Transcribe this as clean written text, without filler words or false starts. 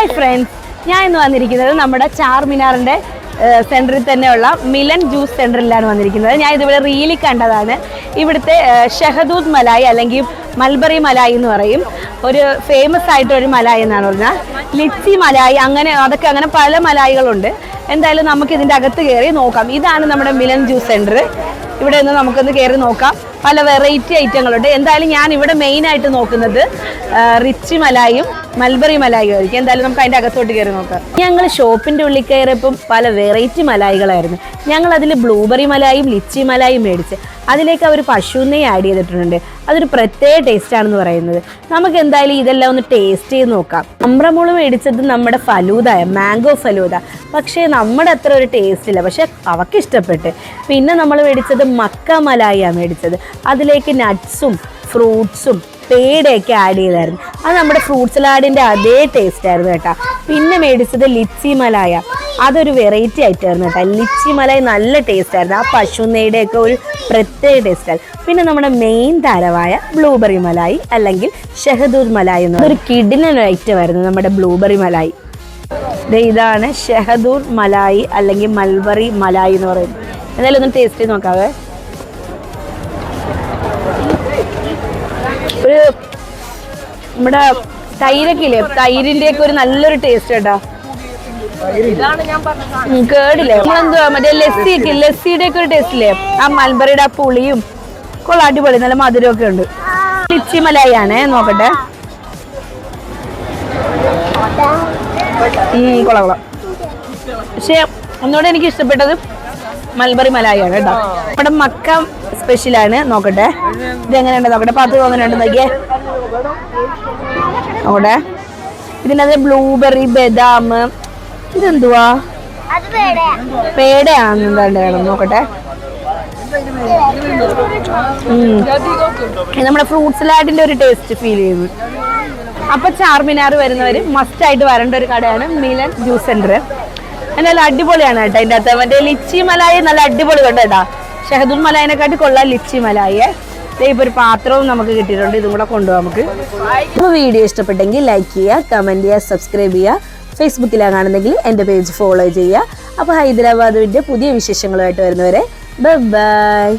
Hi friends, ഞാൻ ഇന്ന് വന്നിരിക്കുന്നത് നമ്മുടെ ചാർമിനാറിൻ്റെ സെൻറ്ററിൽ തന്നെയുള്ള മിലൻ ജ്യൂസ് സെൻറ്ററിലാണ് വന്നിരിക്കുന്നത്. ഞാൻ ഇതിവിടെ റീലിൽ കണ്ടതാണ്. ഇവിടുത്തെ ഷഹദൂദ് മലായി അല്ലെങ്കിൽ മൽബറി മലായി എന്ന് പറയും. ഒരു ഫേമസ് ആയിട്ടൊരു മലായി എന്നാണ് പറഞ്ഞാൽ. ലിച്ചി മലായി, അങ്ങനെ പല മലായികളുണ്ട്. എന്തായാലും നമുക്ക് ഇതിൻ്റെ അകത്ത് കയറി നോക്കാം. ഇതാണ് നമ്മുടെ മിലൻ ജ്യൂസ് സെൻറ്റർ. ഇവിടെ നിന്ന് നമുക്കൊന്ന് കയറി നോക്കാം. പല വെറൈറ്റി ഐറ്റങ്ങളുണ്ട്. എന്തായാലും ഞാൻ ഇവിടെ മെയിനായിട്ട് നോക്കുന്നത് റിച്ചി മലായും മൽബറി മലായും ആയിരിക്കും. എന്തായാലും നമുക്ക് അതിൻ്റെ അകത്തോട്ട് കയറി നോക്കാം. ഞങ്ങൾ ഷോപ്പിൻ്റെ ഉള്ളിൽ കയറിയപ്പം പല വെറൈറ്റി മലായികളായിരുന്നു. ഞങ്ങൾ അതിൽ ബ്ലൂബെറി മലായും ലിച്ചി മലായും മേടിച്ച് അതിലേക്ക് അവർ പശുനെയ്യ് ആഡ് ചെയ്തിട്ടുണ്ട്. അതൊരു പ്രത്യേക ടേസ്റ്റാണെന്ന് പറയുന്നത്. നമുക്ക് എന്തായാലും ഇതെല്ലാം ഒന്ന് ടേസ്റ്റ് ചെയ്ത് നോക്കാം. അമ്രമോള് മേടിച്ചത് നമ്മുടെ ഫലൂദായ, മാംഗോ ഫലൂദ. പക്ഷേ നമ്മുടെ അത്ര ഒരു ടേസ്റ്റ് ഇല്ല, പക്ഷെ അവർക്ക് ഇഷ്ടപ്പെട്ട്. പിന്നെ നമ്മൾ മേടിച്ചത് മക്ക മലായിയാണ് മേടിച്ചത്. അതിലേക്ക് നട്ട്സും ഫ്രൂട്ട്സും പേടയൊക്കെ ആഡ് ചെയ്തായിരുന്നു. അത് നമ്മുടെ ഫ്രൂട്ട് സലാഡിൻ്റെ അതേ ടേസ്റ്റ് ആയിരുന്നു കേട്ടോ. പിന്നെ മേടിച്ചത് ലിച്ചി മലായ, അതൊരു വെറൈറ്റി ആയിട്ടായിരുന്നു കേട്ടോ. ലിച്ചി മലായി നല്ല ടേസ്റ്റ് ആയിരുന്നു. ആ പശുനെയ്യുടെയൊക്കെ ഒരു പ്രത്യേക ടേസ്റ്റായിരുന്നു. പിന്നെ നമ്മുടെ മെയിൻ താരമായ ബ്ലൂബെറി മലായി അല്ലെങ്കിൽ ഷഹദൂദ് മലായി എന്ന ഒരു കിടിലൻ ഐറ്റം ആയിരുന്നു നമ്മുടെ ബ്ലൂബെറി മലായി. ഇതാണ് ഷഹദൂദ് മലായി അല്ലെങ്കിൽ മൽബറി മലായി എന്ന് പറയുന്നത്. എന്തായാലും ഒന്ന് ടേസ്റ്റ് ചെയ്ത് നോക്കാവേ. ഒരു നമ്മുടെ തൈരൊക്കെ ഇല്ലേ, തൈരിൻ്റെ ഒക്കെ ഒരു നല്ലൊരു ടേസ്റ്റ് കേട്ടോ. കേടില്ലേ, നമ്മളെന്തുവാ മറ്റേ ലസ്സിയൊക്കെ, ലസ്സിയുടെ ഒക്കെ ഒരു ടേസ്റ്റ് ഇല്ലേ, ആ മൽബറിയുടെ ആ പുളിയും കൊള്ളാം, അടിപൊളി, നല്ല മധുരമൊക്കെ ഉണ്ട്. ലിച്ചി മലായി ആണേ, നോക്കട്ടെ. കൊള്ളാം. പക്ഷെ ഒന്നുകൂടെ എനിക്ക് ഇഷ്ടപ്പെട്ടത് മൽബറി മലായി ആണ് കേട്ടോ. നമ്മുടെ മക്ക സ്പെഷ്യലാണ്. നോക്കട്ടെ ഇതെങ്ങനെയുണ്ട് നോക്കട്ടെ. പാത്രം എങ്ങനെയുണ്ട് നോക്കിയേ. നോക്കട്ടെ, ഇതിനകത്ത് ബ്ലൂബെറി, ബദാം, ഇതെന്തുവാ, പേടയാണെന്താണ്ട് നോക്കട്ടെ. നമ്മുടെ ഫ്രൂട്ട് സലാഡിന്റെ ഒരു ടേസ്റ്റ് ഫീൽ ചെയ്യുന്നു. അപ്പൊ ചാർമിനാർ വരുന്നവര് മസ്റ്റ് ആയിട്ട് വരേണ്ട ഒരു കടയാണ് മിലൻ ജ്യൂസ് സെന്റർ. എന്നാലും അടിപൊളിയാണ് കേട്ടോ. അതിൻ്റെ അകത്ത് മറ്റേ ലിച്ചി മലായി നല്ല അടിപൊളി കേട്ടോ. ഷഹദൂദ് മലായിനെക്കാട്ടി കൊള്ളാം ലിച്ചി മലായി. ഇപ്പോൾ ഒരു പാത്രവും നമുക്ക് കിട്ടിയിട്ടുണ്ട്, ഇതും കൂടെ കൊണ്ടുപോകാം നമുക്ക്. അപ്പോൾ വീഡിയോ ഇഷ്ടപ്പെട്ടെങ്കിൽ ലൈക്ക് ചെയ്യുക, കമൻറ്റ് ചെയ്യുക, സബ്സ്ക്രൈബ് ചെയ്യുക. ഫേസ്ബുക്കിലാണ് കാണുന്നെങ്കിൽ എൻ്റെ പേജ് ഫോളോ ചെയ്യുക. അപ്പോൾ ഹൈദരാബാദിൻ്റെ പുതിയ വിശേഷങ്ങളുമായിട്ട് വരുന്നവരെ ബൈ.